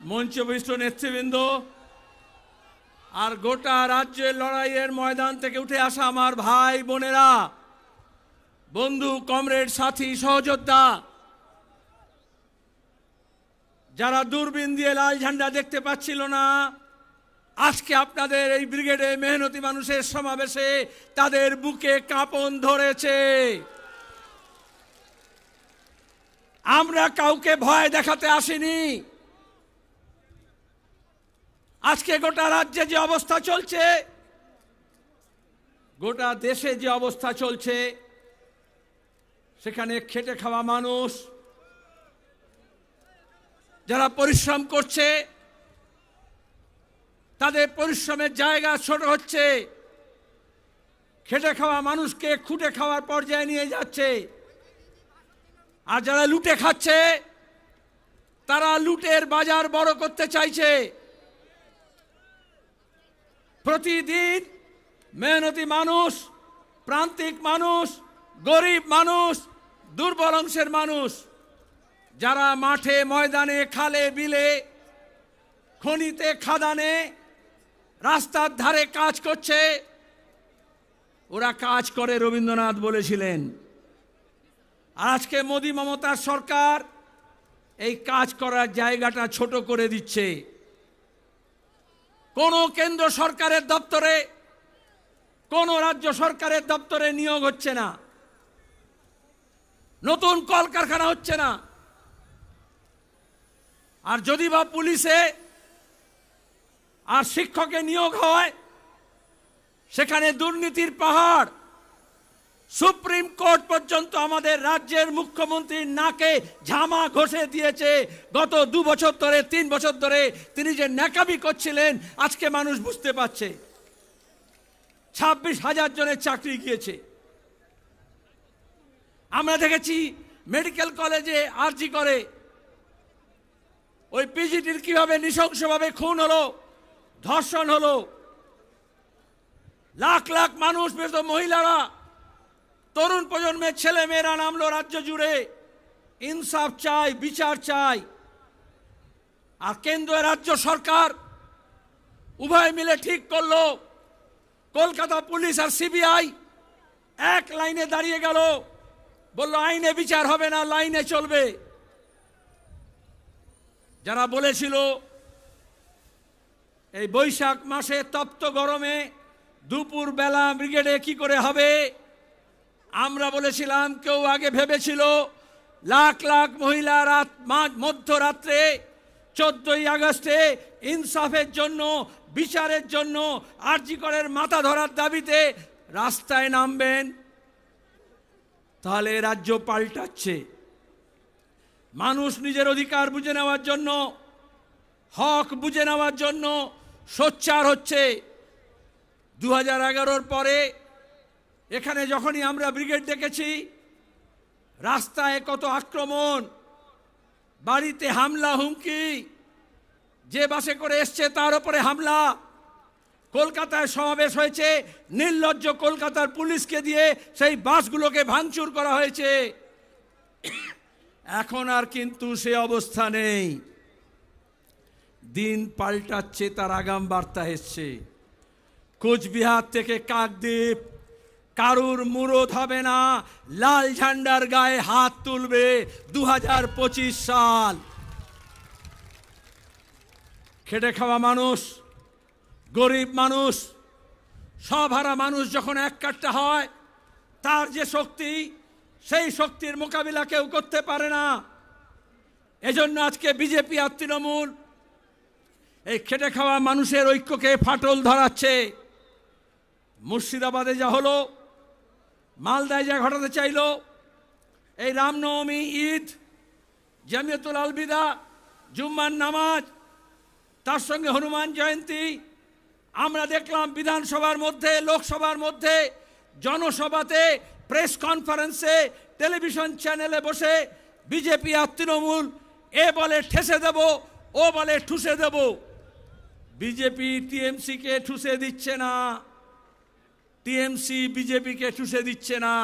মঞ্চবিষ্ট নেতৃবৃন্দ আর গোটা রাজ্যের লড়াইয়ের ময়দান থেকে উঠে আসা আমার ভাই বোনেরা, বন্ধু, কমরেড, সাথী, সহযোদ্ধা, যারা দূরবীন দিয়ে লাল ঝান্ডা দেখতে পাচ্ছিল না, আজকে আপনাদের এই ব্রিগেডে মেহনতি মানুষের সমাবেশে তাদের বুকে কাঁপন ধরেছে। আমরা কাউকে ভয় দেখাতে আসিনি। আজকে গোটা রাজ্যে যে অবস্থা চলছে, গোটা দেশে যে অবস্থা চলছে, সেখানে খেটে খাওয়া মানুষ যারা পরিশ্রম করছে, তাদের পরিশ্রমের জায়গা ছোট হচ্ছে, খেটে খাওয়া মানুষকে খুঁটে খাওয়ার পর্যায়ে নিয়ে যাচ্ছে। আর যারা লুটে খাচ্ছে, তারা লুটের বাজার বড় করতে চাইছে। প্রতিদিন মেহনতি মানুষ, প্রান্তিক মানুষ, গরিব মানুষ, দুর্বল অংশের মানুষ যারা মাঠে ময়দানে, খালে বিলে, খনিতে, খাদানে, রাস্তার ধারে কাজ করছে, ওরা কাজ করে রবীন্দ্রনাথ বলেছিলেন। আজকে মোদি মমতার সরকার এই কাজ করার জায়গাটা ছোট করে দিচ্ছে। কোন কেন্দ্র সরকারের দপ্তরে, কোন রাজ্য সরকারের দপ্তরে নিয়োগ হচ্ছে না, নতুন কলকারখানা হচ্ছে না। আর যদি বা পুলিশে আর শিক্ষকে নিয়োগ হয়, সেখানে দুর্নীতির পাহাড়। সুপ্রিম কোর্ট পর্যন্ত আমাদের রাজ্যের মুখ্যমন্ত্রীর নাকে ঝামা ঘষে দিয়েছে। গত 2 বছর ধরে, 3 বছর ধরে তিনি যে ন্যাকামি করছিলেন, আজকে মানুষ বুঝতে পারছে। 26,000 জনের চাকরি গিয়েছে। আমরা দেখেছি মেডিকেল কলেজে আরজি করে ওই পিজিটির কিভাবে নৃশংসভাবে খুন হলো, ধর্ষণ হলো। লাখ লাখ মানুষ, বিশেষত মহিলারা, তরুণ প্রজন্মের ছেলে মেয়েরা নামলো রাজ্য জুড়ে। ইনসাফ চাই, বিচার চাই। আর কেন্দ্র রাজ্য সরকার উভয় মিলে ঠিক করলো, কলকাতা পুলিশ আর সিবিআই এক লাইনে দাঁড়িয়ে গেল, বলল আইনে বিচার হবে না, লাইনে চলবে। যারা বলেছিল এই বৈশাখ মাসে তপ্ত গরমে দুপুর বেলা ব্রিগেডে কি করে হবে, আমরা বলেছিলাম, কেউ আগে ভেবেছিল লাখ লাখ মহিলা মধ্যরাত্রে 14ই আগস্টে ইনসাফের জন্য, বিচারের জন্য, আরজি করের মাথা ধরার দাবিতে রাস্তায় নামবেন। তাহলে রাজ্য পাল্টাচ্ছে। মানুষ নিজের অধিকার বুঝে নেওয়ার জন্য, হক বুঝে নেওয়ার জন্য সোচ্চার হচ্ছে। 2011-র পরে এখানে যখনই আমরা ব্রিগেড দেখেছি, রাস্তায় কত আক্রমণ, বাড়িতে হামলা, হুমকি, যে বাসে করে এসছে তার উপরে হামলা। কলকাতায় সমাবেশ হয়েছে, নির্লজ্জ কলকাতার পুলিশকে দিয়ে সেই বাসগুলোকে ভাঙচুর করা হয়েছে। এখন আর কিন্তু সে অবস্থা নেই। দিন পাল্টাচ্ছে, তার আগাম বার্তা এসছে। কোচবিহার থেকে কাকদ্বীপ কারুর মুরদ হবে না, লাল ঝান্ডার গায়ে হাত তুলবে 2025 সাল। খেটে খাওয়া মানুষ, গরিব মানুষ, সব হারা মানুষ যখন এক কাট্টা হয়, তার যে শক্তি, সেই শক্তির মোকাবিলা কেউ করতে পারে না। এজন্য আজকে বিজেপি আর তৃণমূল এই খেটে খাওয়া মানুষের ঐক্যকে ফাটল ধরাচ্ছে। মুর্শিদাবাদে যা হলো, মালদায় যা ঘটাতে চাইল, এই রামনবমী, ঈদ, জামিয়াতুল আলবিদা, জুম্মার নামাজ, তার সঙ্গে হনুমান জয়ন্তী, আমরা দেখলাম বিধানসভার মধ্যে, লোকসভার মধ্যে, জনসভাতে, প্রেস কনফারেন্সে, টেলিভিশন চ্যানেলে বসে বিজেপি আর তৃণমূল এ বলে ঠেসে দেব, ও বলে ঠুসে দেব। বিজেপি টিএমসিকে ঠুসে দিচ্ছে না, টিএমসি বিজেপিকে ঠুসে দিচ্ছে না,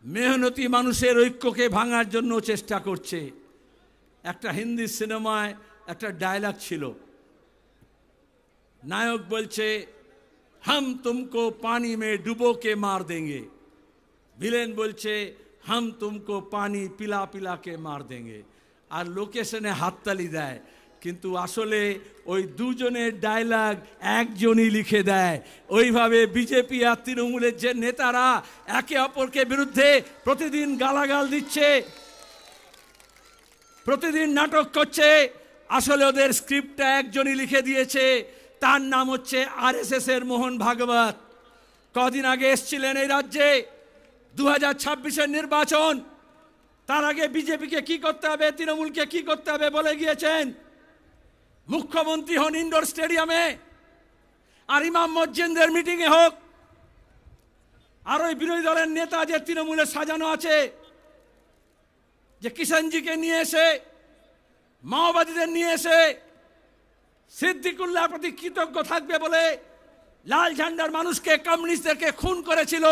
মেহনতি মানুষের ঐক্যকে ভাঙার জন্য চেষ্টা করছে। একটা হিন্দি সিনেমায় একটা ডায়লগ ছিল, নায়ক বলছে हम तुमको पानी में डुबो के मार देंगे, ভিলেন বলছে हम तुमको पानी पिला पिला के मार देंगे। আর লোকেশনে হাততালি দেয়, কিন্তু আসলে ওই দুজনের ডায়লগ একজনই লিখে দেয়। ওইভাবে বিজেপি আর তৃণমূলের যে নেতারা একে অপরকে বিরুদ্ধে প্রতিদিন গালাগাল দিচ্ছে, প্রতিদিন নাটক করছে, আসলে ওদের স্ক্রিপ্টটা একজনই লিখে দিয়েছে, তার নাম হচ্ছে আরএসএস এর মোহন ভাগবত। কদিন আগে এসেছিলেন এই রাজ্যে, 2026-এর নির্বাচন, তার আগে বিজেপিকে কি করতে হবে, তৃণমূলকে কি করতে হবে বলে গিয়েছেন। মুখ্যমন্ত্রী হন ইন্ডোর স্টেডিয়ামে, আর ইমাম মসজিদের মিটিংয়ে হোক, আর ওই বিরোধী দলের নেতা যে তৃণমূলে সাজানো আছে, যে কিষাণজিকে নিয়ে এসে, মাওবাদীদের নিয়ে এসে সিদ্দিকুল্লাহ প্রতি কৃতজ্ঞ থাকবে বলে লাল ঝান্ডার মানুষকে, কমিউনিস্টদেরকে খুন করেছিল,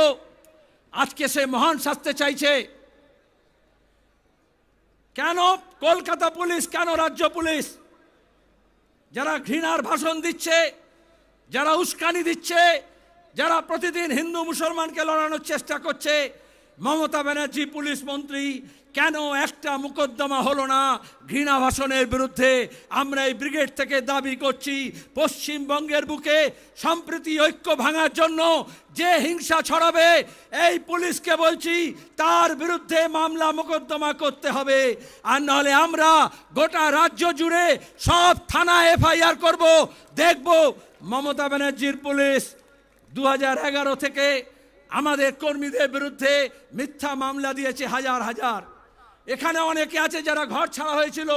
আজকে সে মহান শাস্তি চাইছে। কেন কলকাতা পুলিশ, কেন রাজ্য পুলিশ, যারা ঘৃণার ভাষণ দিচ্ছে, যারা উস্কানি দিচ্ছে, যারা প্রতিদিন হিন্দু মুসলমানকে লড়ানোর চেষ্টা করছে, মমতা ব্যানার্জি পুলিশ মন্ত্রী, কেন একটা মোকদ্দমা হলো না ঘৃণা ভাষণের বিরুদ্ধে? আমরা এই ব্রিগেড থেকে দাবি করছি, পশ্চিমবঙ্গের বুকে সম্প্রীতি ঐক্য ভাঙার জন্য যে হিংসা ছড়াবে, এই পুলিশকে বলছি তার বিরুদ্ধে মামলা মোকদ্দমা করতে হবে। আর নাহলে আমরা গোটা রাজ্য জুড়ে সব থানায় এফআইআর করব। দেখব মমতা ব্যানার্জির পুলিশ 2011 থেকে আমাদের কর্মীদের বিরুদ্ধে মিথ্যা মামলা দিয়েছে হাজার হাজার। এখানে অনেকে আছে যারা ঘর ছাড়া হয়েছিল,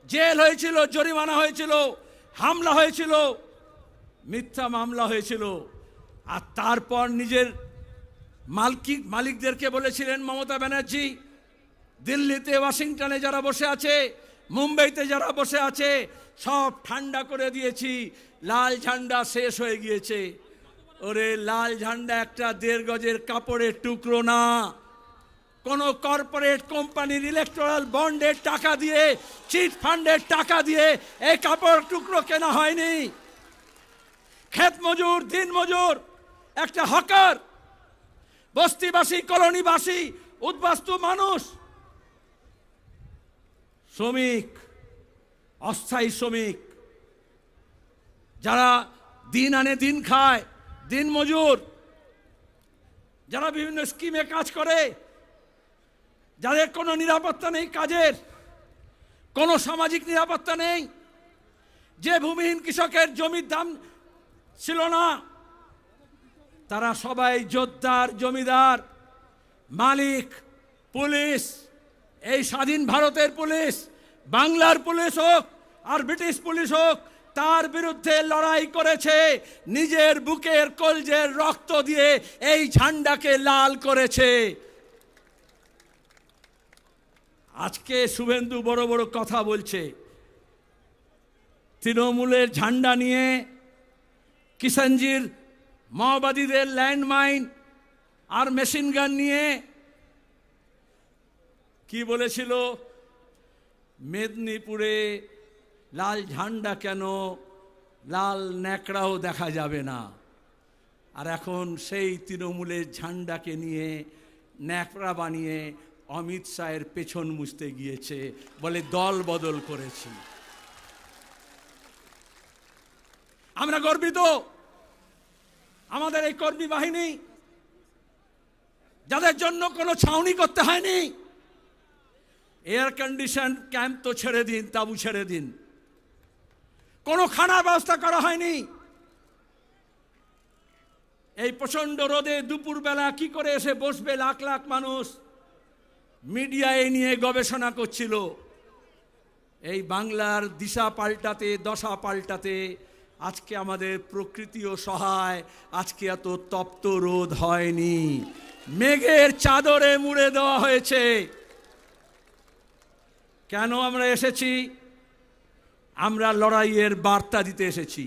জেল হয়েছিল, জরিমানা হয়েছিল, হামলা হয়েছিল, মিথ্যা মামলা হয়েছিল। আর তারপর নিজের মালিকদেরকে বলেছিলেন মমতা ব্যানার্জি, দিল্লিতে, ওয়াশিংটনে যারা বসে আছে, মুম্বাইতে যারা বসে আছে, সব ঠান্ডা করে দিয়েছি, লাল ঝান্ডা শেষ হয়ে গিয়েছে। ওরে লাল ঝান্ডা একটা 1.5 গজের কাপড়ের টুকরো না, কোন কর্পোরেট কোম্পানির ইলেকট্রাল বন্ডের টাকা দিয়ে, চিট ফান্ডের টাকা দিয়ে এই কাপড় টুকরো কেনা হয়নি। ক্ষেত মজুর, দিন মজুর, একটা হকার, বস্তিবাসী, কলোনিবাসী, উদ্বাস্তু মানুষ, শ্রমিক, অস্থায়ী শ্রমিক, যারা দিন আনে দিন খায়, দিন মজুর, যারা বিভিন্ন স্কিমে কাজ করে, যাদের কোনো নিরাপত্তা নেই, কাজের কোনো সামাজিক নিরাপত্তা নেই, যে ভূমিহীন কৃষকের জমির দাম ছিল না, তারা সবাই জোরদার, জমিদার, মালিক, পুলিশ, এই স্বাধীন ভারতের পুলিশ, বাংলার পুলিশ হোক আর ব্রিটিশ পুলিশ হোক, তার বিরুদ্ধে লড়াই করেছে, নিজের বুকের কলজের রক্ত দিয়ে এই ঝান্ডাকে লাল করেছে। আজকে শুভেন্দু বড় বড় কথা বলছে, তৃণমূলের ঝান্ডা নিয়ে, কিষাণজির মাওবাদীদের ল্যান্ডমাইন আর মেশিন গান নিয়ে কি বলেছিল, মেদিনীপুরে লাল ঝান্ডা কেন, লাল ন্যাকড়াও দেখা যাবে না। আর এখন সেই তৃণমূলের ঝান্ডাকে নিয়ে ন্যাকড়া বানিয়ে অমিত শাহের পেছন মুছতে গিয়েছে, বলে দল বদল করেছি। আমরা গর্বিত, আমাদের এই কর্মী বাহিনী, যাদের জন্য কোনো ছাউনি করতে হয়নি, এয়ার কন্ডিশন ক্যাম্প তো ছেড়ে দিন, তাবু ছেড়ে দিন, কোনো খানার ব্যবস্থা করা হয়নি। এই প্রচন্ড রোদে দুপুরবেলা কি করে এসে বসবে লাখ লাখ মানুষ, মিডিয়া এই নিয়ে গবেষণা করছিল। এই বাংলার দিশা পাল্টাতে, দশা পাল্টাতে আজকে আমাদের প্রকৃতিও সহায়, আজকে এত তপ্ত রোদ হয়নি, মেঘের চাদরে মুড়ে দেওয়া হয়েছে। কেন আমরা এসেছি? আমরা লড়াইয়ের বার্তা দিতে এসেছি।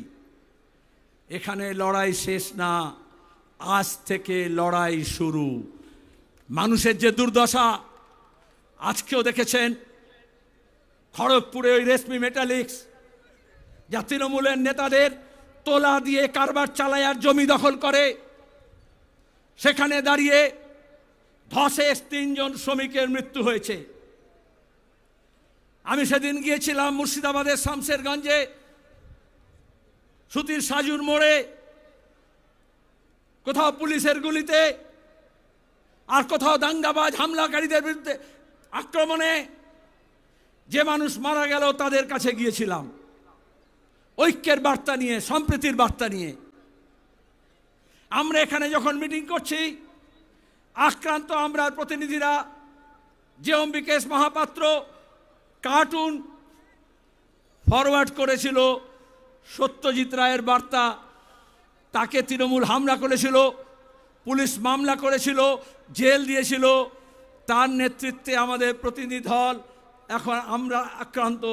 এখানে লড়াই শেষ না, আজ থেকে লড়াই শুরু। মানুষের যে দুর্দশা আজকেও দেখেছেন, খড়গপুরে ওই রেশমি মেটালিক্স, যা তৃণমূলের নেতাদের তোলা দিয়ে কারবার চালায় আর জমি দখল করে, সেখানে দাঁড়িয়ে ধসে 3 জন শ্রমিকের মৃত্যু হয়েছে। আমি সেদিন গিয়েছিলাম মুর্শিদাবাদের শামশেরগঞ্জে সুতির সাজুর মোড়ে, কোথাও পুলিশের গুলিতে আর কোথাও দাঙ্গাবাজ হামলাকারীদের বিরুদ্ধে আক্রমণে যে মানুষ মারা গেল তাদের কাছে গিয়েছিলাম ঐক্যের বার্তা নিয়ে, সম্প্রীতির বার্তা নিয়ে। আমরা এখানে যখন মিটিং করছি, আক্রান্ত আমরা প্রতিনিধিরা যে অম্বিকেশ মহাপাত্র কার্টুন ফরওয়ার্ড করেছিল সত্যজিৎ রায়ের বার্তা, তাকে তৃণমূল হামলা করেছিল, পুলিশ মামলা করেছিল, জেল দিয়েছিল। তার নেতৃত্বে আমাদের প্রতিনিধি দল, এখন আমরা আক্রান্ত।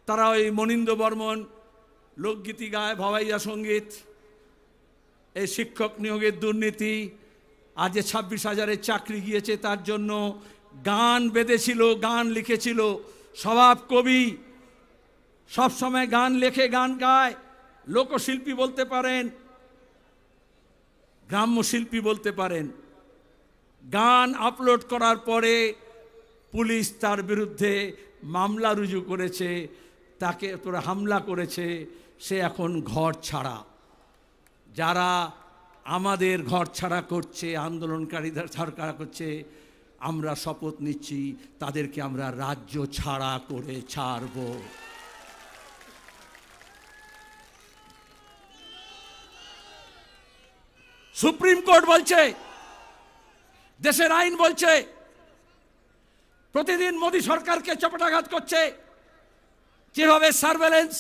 তারা ওই মনীন্দ্র বর্মন লোকগীতি গায়, ভাওয়াইয়া সঙ্গীত, এই শিক্ষক নিয়োগের দুর্নীতি, আজ যে 26,000-এর চাকরি গিয়েছে তার জন্য গান বেঁধেছিল, গান লিখেছিল। স্বভাব কবি, সবসময় গান লেখে, গান গায়, লোকশিল্পী বলতে পারেন, গ্রাম্য শিল্পী বলতে পারেন। গান আপলোড করার পরে পুলিশ তার বিরুদ্ধে মামলা রুজু করেছে, তাকে তোরা হামলা করেছে, সে এখন ঘর ছাড়া। যারা আমাদের ঘর ছাড়া করছে, আন্দোলনকারীদের ছাড়া করছে, আমরা শপথ নিচ্ছি তাদেরকে আমরা রাজ্য ছাড়া করে ছাড়ব। সুপ্রিম কোর্ট বলছে, দেশের আইন বলছে, প্রতিদিন মোদী সরকারকে চপেটাঘাত করছে। যেভাবে সার্ভেলেন্স,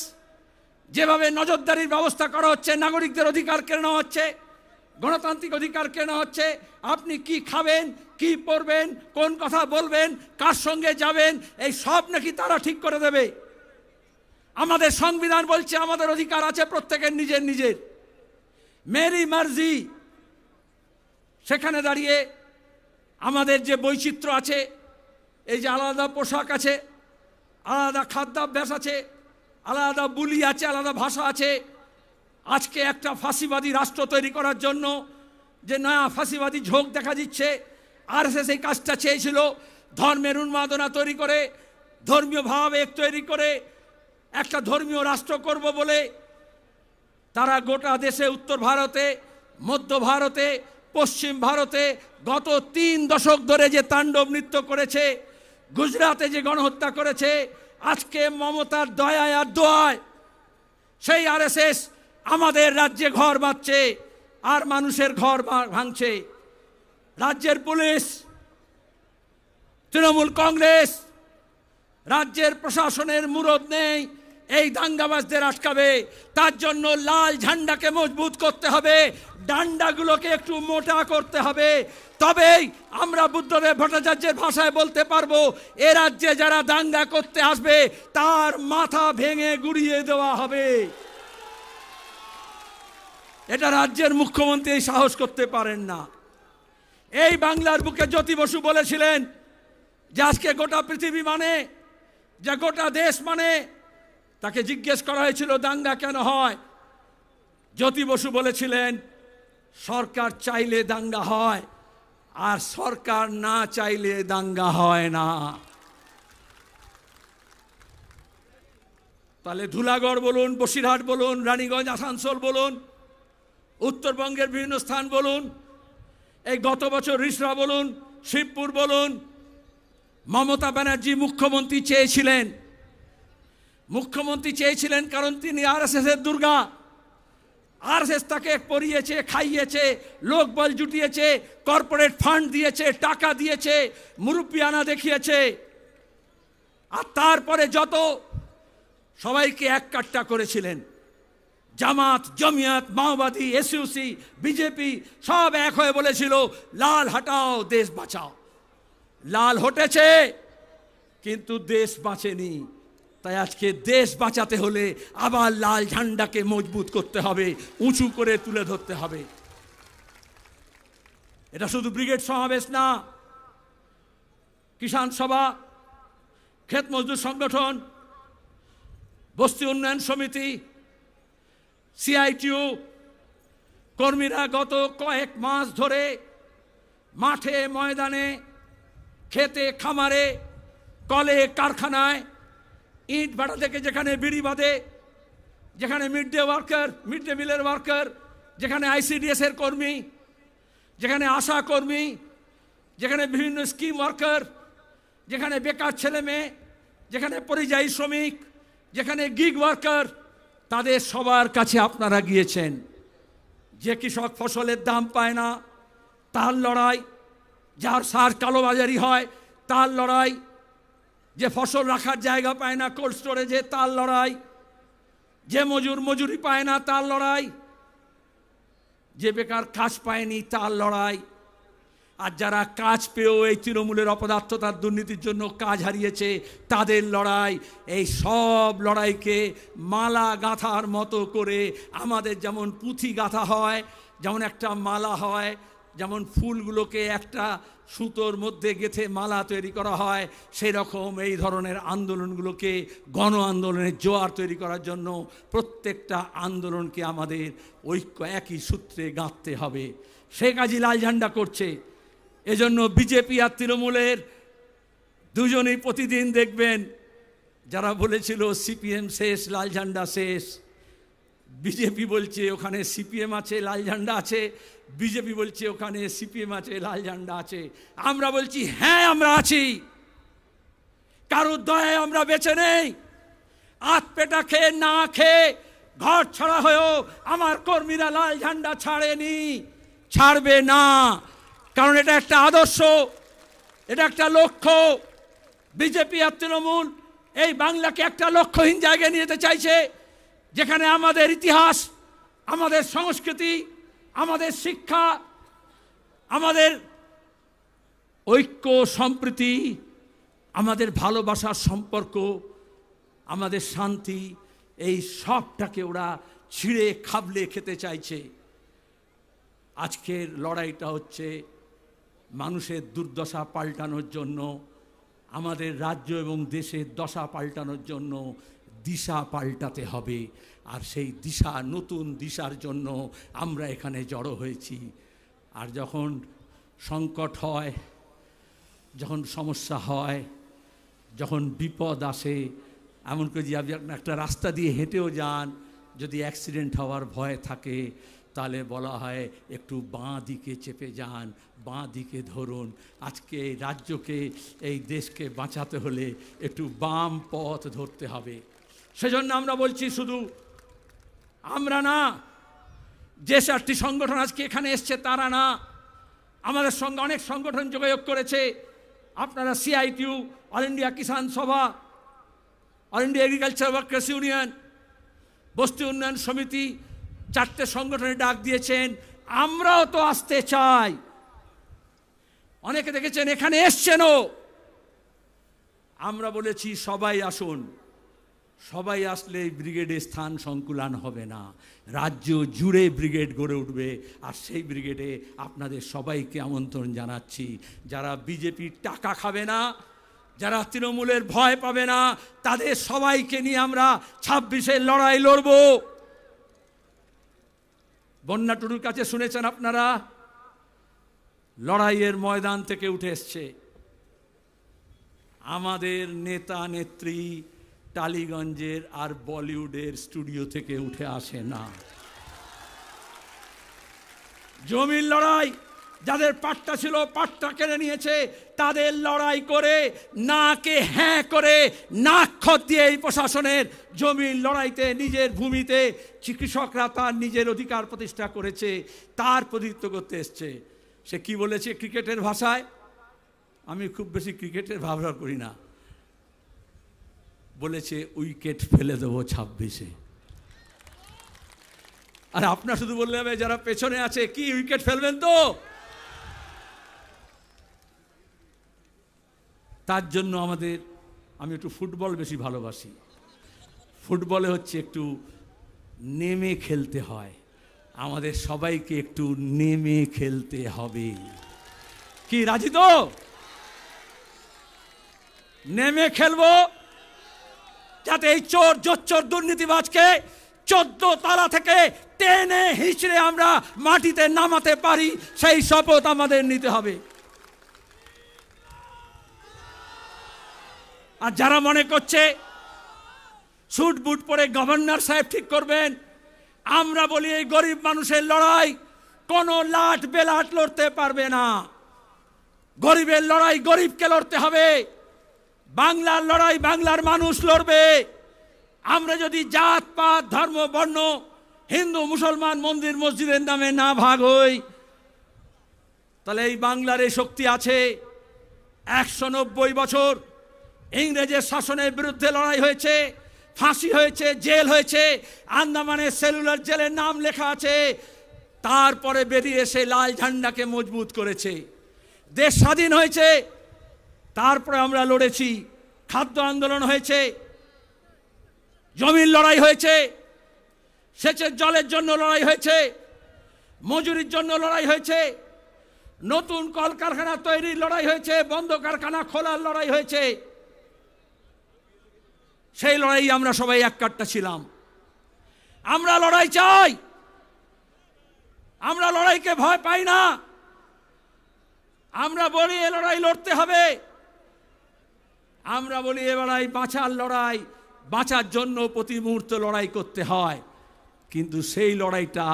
যেভাবে নজরদারির ব্যবস্থা করা হচ্ছে, নাগরিকদের অধিকার কেড়ে হচ্ছে, গণতান্ত্রিক অধিকার কেড়ে হচ্ছে। আপনি কি খাবেন, কি পরবেন, কোন কথা বলবেন, কার সঙ্গে যাবেন, এই সব নাকি তারা ঠিক করে দেবে। আমাদের সংবিধান বলছে আমাদের অধিকার আছে প্রত্যেকের নিজের নিজের, মেরি মার্জি। সেখানে দাঁড়িয়ে আমাদের যে বৈচিত্র্য আছে, এই যে আলাদা পোশাক আছে, আলাদা খাদ্যাভ্যাস আছে, আলাদা বুলি আছে, আলাদা ভাষা আছে, আজকে একটা ফাঁসিবাদী রাষ্ট্র তৈরি করার জন্য যে নয়া ফাঁসিবাদী ঝোঁক দেখা দিচ্ছে, আরএসএস এই কাজটা চেয়েছিল, ধর্মের উন্মাদনা তৈরি করে, ধর্মীয় ভাবাবেগ তৈরি করে একটা ধর্মীয় রাষ্ট্র করব বলে তারা গোটা দেশে, উত্তর ভারতে, মধ্য ভারতে, পশ্চিম ভারতে গত 3 দশক ধরে যে তাণ্ডব নৃত্য করেছে, গুজরাটে যে গণহত্যা করেছে, আজকে মমতার দয়ায় আর দোয়ায় সেই আরএসএস আমাদের রাজ্যে ঘর বাঁধছে আর মানুষের ঘর ভাঙছে। রাজ্যের পুলিশ, তৃণমূল কংগ্রেস, রাজ্যের প্রশাসনের মুরদ নেই এই দাঙ্গাবাজদের আটকাবে। তার জন্য লাল ঝান্ডাকে মজবুত করতে হবে, ডান্ডাগুলোকে একটু মোটা করতে হবে, তবেই আমরা বুদ্ধদেব ভট্টাচার্যের ভাষায় বলতে পারবো এ রাজ্যে যারা দাঙ্গা করতে আসবে তার মাথা ভেঙে গুড়িয়ে দেওয়া হবে। এটা রাজ্যের মুখ্যমন্ত্রী সাহস করতে পারেন না। এই বাংলার বুকে জ্যোতি বসু বলেছিলেন যে আজকে গোটা পৃথিবী মানে, যে গোটা দেশ মানে। তাকে জিজ্ঞেস করা হয়েছিল দাঙ্গা কেন হয়, জ্যোতি বসু বলেছিলেন সরকার চাইলে দাঙ্গা হয় আর সরকার না চাইলে দাঙ্গা হয় না। তাহলে ধুলাগড় বলুন, বসিরহাট বলুন, রানীগঞ্জ, আসানসোল বলুন, উত্তরবঙ্গের বিভিন্ন স্থান বলুন, এই গত বছর রিসরা বলুন, শিবপুর বলুন, মমতা ব্যানার্জি মুখ্যমন্ত্রী চেয়েছিলেন কারণ তিনি আরএসএসের দুর্গা। আরএসএস তাকে পরিয়েছে, খাইয়েছে, লোকবল জুটিয়েছে, কর্পোরেট ফান্ড দিয়েছে, টাকা দিয়েছে, মুরব্বিয়ানা দেখিয়েছে। আর তারপরে যত সবাইকে এক কাট্টা করেছিলেন, জামাত, জমিয়ত, মাওবাদী, এসইউসি, বিজেপি সব এক হয়ে বলেছিল লাল হটাও দেশ বাঁচাও। লাল হটেছে কিন্তু দেশ বাঁচেনি। তাই আজকে দেশ বাঁচাতে হলে আবার লাল ঝান্ডাকে মজবুত করতে হবে, উঁচু করে তুলে ধরতে হবে। এটা শুধু ব্রিগেড সমাবেশ না, কিষাণ সভা, ক্ষেত মজদুর সংগঠন, বস্তি উন্নয়ন সমিতি, সিআইটিউ কর্মীরা গত কয়েক মাস ধরে মাঠে ময়দানে, খেতে খামারে, কলে কারখানায়, ইট ভাটা থেকে যেখানে বিড়ি বাঁধে, যেখানে মিড ডে মিলের ওয়ার্কার, যেখানে আইসিডিএস এর কর্মী, যেখানে আশা কর্মী, যেখানে বিভিন্ন স্কিম ওয়ার্কার, যেখানে বেকার ছেলে মেয়ে, যেখানে পরিযায়ী শ্রমিক, যেখানে গিগ ওয়ার্কার, তাদের সবার কাছে আপনারা গিয়েছেন। যে কৃষক ফসলের দাম পায় না তার লড়াই, যার সার কালোবাজারি হয় তার লড়াই, যে ফসল রাখার জায়গা পায় না কোল্ড স্টোরেজে তার লড়াই, যে মজুরি পায় না তার লড়াই, যে বেকার কাজ পায়নি তার লড়াই, আর যারা কাজ পেয়েও এই তৃণমূলের অপদার্থতার দুর্নীতির জন্য কাজ হারিয়েছে তাদের লড়াই। এই সব লড়াইকে মালা গাঁথার মতো করে আমাদের যেমন পুঁথি গাঁথা হয়, যেমন একটা মালা হয়, যেমন ফুলগুলোকে একটা সুতোর মধ্যে গেঁথে মালা তৈরি করা হয়, সেই রকম এই ধরনের আন্দোলনগুলোকে গণ আন্দোলনের জোয়ার তৈরি করার জন্য প্রত্যেকটা আন্দোলনকে আমাদের ঐক্য একই সূত্রে গাঁথতে হবে। সে কাজই লাল ঝান্ডা করছে। এজন্য বিজেপি আর তৃণমূলের দুজনেই প্রতিদিন দেখবেন, যারা বলেছিল সিপিএম শেষ, লাল ঝান্ডা শেষ, বিজেপি বলছে ওখানে সিপিএম আছে, লাল ঝান্ডা আছে, বিজেপি বলছে ওখানে সিপিএম আছে, লাল ঝান্ডা আছে। আমরা বলছি হ্যাঁ আমরা আছি, কারোর দয়ায় আমরা বেঁচে নেই। আত পেটা খেয়ে না খেয়ে ঘর ছাড়া হয়েও আমার কর্মীরা লাল ঝান্ডা ছাড়েনি, ছাড়বে না। কারণ এটা একটা আদর্শ, এটা একটা লক্ষ্য। বিজেপি আর তৃণমূল এই বাংলাকে একটা লক্ষ্যহীন জায়গায় নিয়ে যেতে চাইছে, যেখানে আমাদের ইতিহাস, আমাদের সংস্কৃতি, আমাদের শিক্ষা, আমাদের ঐক্য সম্প্রীতি, আমাদের ভালোবাসার সম্পর্ক, আমাদের শান্তি, এই সবটাকে ওরা ছিঁড়ে খাবলে খেতে চাইছে। আজকের লড়াইটা হচ্ছে মানুষের দুর্দশা পাল্টানোর জন্য, আমাদের রাজ্য এবং দেশের দশা পাল্টানোর জন্য দিশা পাল্টাতে হবে। আর সেই দিশা, নতুন দিশার জন্য আমরা এখানে জড়ো হয়েছি। আর যখন সংকট হয়, যখন সমস্যা হয়, যখন বিপদ আসে, এমন করে যে আপনি একটা রাস্তা দিয়ে হেঁটেও যান, যদি অ্যাক্সিডেন্ট হওয়ার ভয় থাকে তাহলে বলা হয় একটু বাঁ দিকে চেপে যান, বাঁ দিকে ধরুন। আজকে এই রাজ্যকে, এই দেশকে বাঁচাতে হলে একটু বাম পথ ধরতে হবে। সেজন্য আমরা বলছি শুধু আমরা না, যে 4টি সংগঠন আজকে এখানে এসছে তারা না, আমাদের সঙ্গে অনেক সংগঠন যোগাযোগ করেছে। আপনারা সিআইটিউ, অল ইন্ডিয়া কিষাণ সভা, all India agriculture workers union, বস্তি উন্নয়ন সমিতি, 4টে সংগঠনে ডাক দিয়েছেন। আমরাও তো আসতে চাই। অনেকে দেখেছেন এখানে এসছেনও। আমরা বলেছি সবাই আসুন। সবাই আসলে ব্রিগেডে স্থান সংকুলান হবে না, রাজ্য জুড়ে ব্রিগেড গড়ে উঠবে। আর সেই ব্রিগেডে আপনাদের সবাইকে আমন্ত্রণ জানাচ্ছি। যারা বিজেপির টাকা খাবে না, যারা তৃণমূলের ভয় পাবে না, তাদের সবাইকে নিয়ে আমরা 26-এর লড়াই লড়ব। বন্যা টুডুর কাছে শুনেছেন আপনারা, লড়াইয়ের ময়দান থেকে উঠে এসছে। আমাদের নেতা নেত্রী টালিগঞ্জের আর বলিউডের স্টুডিও থেকে উঠে আসে না। জমির লড়াই, যাদের পাট্টা ছিল পাট্টা কেড়ে নিয়েছে, তাদের লড়াই করে নাকে হ্যাঁ করে নাক্ষত দিয়ে এই প্রশাসনের জমির লড়াইতে, নিজের ভূমিতে কৃষকরা তার নিজের অধিকার প্রতিষ্ঠা করেছে, তার প্রতিনিধিত্ব করতে এসছে। সে কি বলেছে ক্রিকেটের ভাষায়? আমি খুব বেশি ক্রিকেটের ব্যবহার করি না। বলেছে উইকেট ফেলে দেবো 26-এ। আর আপনার শুধু বললে হবে যারা পেছনে আছে, কি উইকেট ফেলবেন তো? তার জন্য আমি একটু ফুটবল বেশি ভালোবাসি। ফুটবলে হচ্ছে একটু নেমে খেলতে হয়, আমাদের সবাইকে একটু নেমে খেলতে হবে। কি রাজি তো? নেমে খেলবো, যাতে এই চোর জোচ্চোর দুর্নীতিবাজকে 14 তলা থেকে টেনে হিঁচড়ে আমরা মাটিতে নামাতে পারি, সেই শপথ আমাদের নিতে হবে। আর যারা মনে করছে স্যুট বুট পরে গভর্নর সাহেব ঠিক করবেন, আমরা বলি এই গরিব মানুষের লড়াই কোনো লাট বেলাট লড়তে পারবে না। গরিবের লড়াই গরিবকে লড়তে হবে, বাংলার লড়াই বাংলার মানুষ লড়বে। আমরা যদি জাত পাত ধর্ম বর্ণ হিন্দু মুসলমান মন্দির মসজিদের নামে না ভাগ হই, তাহলে এই বাংলার এই শক্তি আছে। 190 বছর ইংরেজের শাসনের বিরুদ্ধে লড়াই হয়েছে, ফাঁসি হয়েছে, জেল হয়েছে, আন্দামানের সেলুলার জেলের নাম লেখা আছে। তারপরে বেরিয়ে এসে লাল ঝান্ডাকে মজবুত করেছে, দেশ স্বাধীন হয়েছে। তারপরে আমরা লড়েছি, খাদ্য আন্দোলন হয়েছে, জমির লড়াই হয়েছে, সেচের জলের জন্য লড়াই হয়েছে, মজুরির জন্য লড়াই হয়েছে, নতুন কলকারখানা তৈরির লড়াই হয়েছে, বন্ধ কারখানা খোলার লড়াই হয়েছে। সেই লড়াই আমরা সবাই এক কাট্টা ছিলাম। আমরা লড়াই চাই, আমরা লড়াইকে ভয় পাই না। আমরা বলি এ লড়াই লড়তে হবে, আমরা বলি এ লড়াই বাঁচার লড়াই, বাঁচার জন্য প্রতি মুহূর্তে লড়াই করতে হয়। কিন্তু সেই লড়াইটা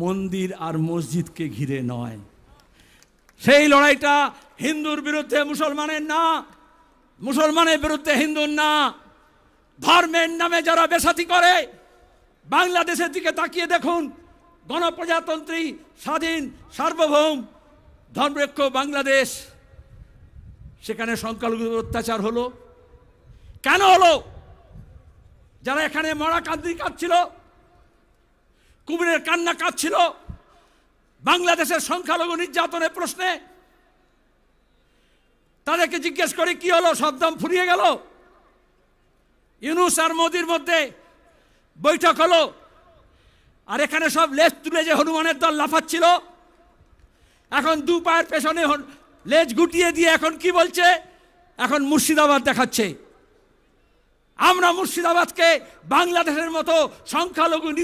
মন্দির আর মসজিদকে ঘিরে নয়, সেই লড়াইটা হিন্দুর বিরুদ্ধে মুসলমানের না, মুসলমানের বিরুদ্ধে হিন্দুর না। ধর্মের নামে যারা বেসাতি করে, বাংলাদেশের দিকে তাকিয়ে দেখুন, গণপ্রজাতন্ত্রী স্বাধীন সার্বভৌম ধর্মনিরপেক্ষ বাংলাদেশ, সেখানে সংখ্যালঘুদের অত্যাচার হলো কেন হলো? যারা এখানে মরা কান্দি কাঁদছিল, কুমিরের কান্না কাঁদছিল বাংলাদেশের সংখ্যালঘু নির্যাতনের প্রশ্নে, তাদেরকে জিজ্ঞেস করে কি হলো? সব দাম ফুরিয়ে গেল। ইউনূস আর মোদির মধ্যে বৈঠক হলো, আর এখানে সব লেজ তুলে যে হনুমানের দল লাফাচ্ছিল, এখন দু পায়ের পেছনে লেজ গুটিয়ে দিয়ে এখন কি বলছে? এখন মুর্শিদাবাদ দেখাচ্ছে। আমরা মুর্শিদাবাদকে বাংলাদেশের মতো সংখ্যালঘু